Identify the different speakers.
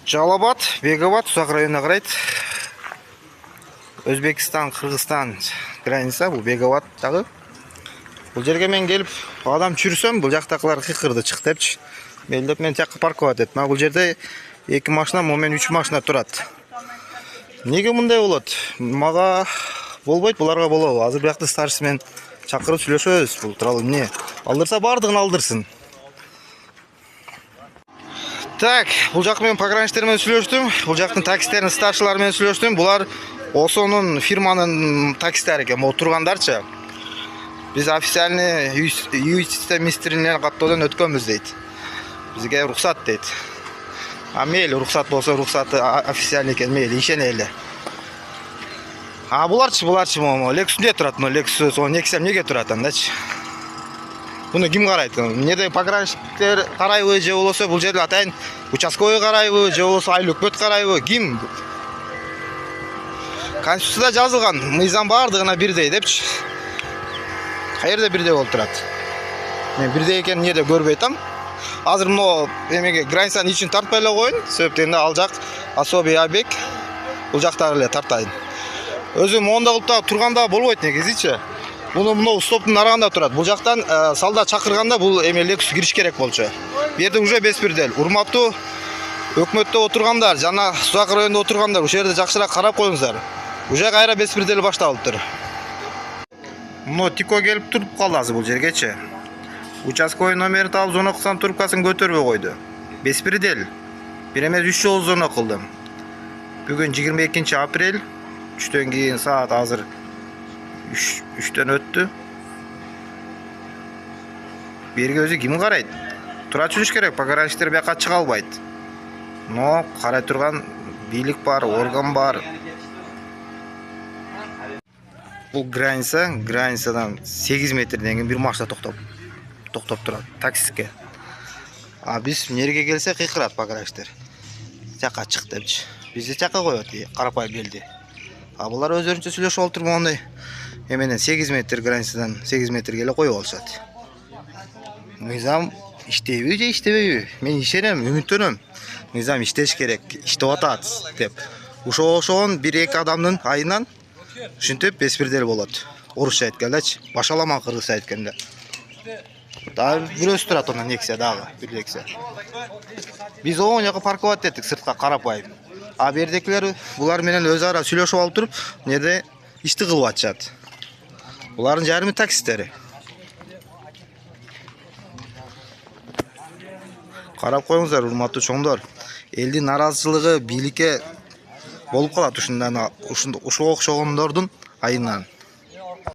Speaker 1: Жалал-Абад, Бек-Абад, Узак районуна карайт. Өзбекстан, Кыргызстан граница, бул Бек-Абад дагы. Бул жерге мен келип, адам жүрсөм, бул жактакылар кыйкырды чык депчи. Мелдеп мен жакка парковать этим. Бул жерде 2 машина, мен 3 машина турат. Неге мындай болот? Мага болбойт, буларга болобу? Азыр биякта старший мен чакырып сүйлөшөбүз бул тууралуу. Эмне? Алдырса бардыгын алдырсын. Так, бул жак мен пограничтер менен сүйлөштүм. Бул жактын таксистердин старшылары менен сүйлөштүм. Булар Осонун фирманын таксистери экен, могу тургандарчы. Биз официальный юрист министринен каттоодон өткөнбүз дейт. Бизге уруксат дейт. Мейли уруксат болсо, уруксаты официальный экен, мейли ишенели. Буларчы могу Lexus'де турат, но Lexus он Nexia эмнеге турат андачы? Буну ким карайт? Эмнеде пограничтер карайбы же болсо бул жерде атайын участковый карайбы же болсо айыл өкмөт карайбы? Ким? Конституцияда жазылган, мыйзам бардыгына бирдей депчи. Каерде бирдей болуп турат? Мен бирдей экенин эмнеде көрбөй атам. Азыр мына эмеге границанын ичин тартпай эле коеюн, себептен ал жак особый объект. Бул жактагы эле тартайын. Өзүм онда кылып турганда болбойт негизичи. Буну мына стоптун арагында турат. Бул жактан солдат чакырганда бул эме Lexus кириш керек болчу. Бу жерде уже беспредел. Урматтуу өкмөттө отургандар жана Узак районунда отургандар, ушул жерде жакшыраак карап коюңуздар. Уже кайра беспредел башталыптыр. Мына Тико келип туруп калды азыр бул жергечи. Участковый номерин таап звонок кылсам трубкасын көтөрбөй койду. Беспредел. Бир эмес 3 жолу звонок кылдым. Бүгүн 22 апрель, түштөн кийин саат азыр 3төн өттү. Берге өзү ким карайт? Тура жүрүш керек, пограничтер бияка чыга албайт. Но карай турган бийлик бар, орган бар. Бул границадан 8 метрден кийин бир машина токтоп турат таксиске. Биз нерге келсе кыйкырат пограничтер. Жакка чык депчи. Бизди жакка коет, карапай белди. Булар өздөрүнчө сүйлөшүп отур моундай. Эменен 8 метр границадан 8 метрге эле коюп алышат. Мыйзам иштейби же иштебейби? Мен ишенем, үмүттөнөм. Мыйзам иштеш керек, иштеп атат деп. Ошон 1-2 адамдын айынан ушинтип беспредел болот. Орусча айткандачы, башаламан кыргызча айтканда. Дагы бирөөсү турат онун Nexia дагы, бир Nexia. Биз оң жака парковать эттик сыртка карапай. Бердекилер булар менен өз ара сүйлөшүп алып туруп, неде ишти кылып атышат. Булардын жарымы таксистери. Карап коюңуздар, урматтуу чоңдор. Элдин наразычылыгы бийликке болуп калат ушундай ушуга окшогондордун айынан.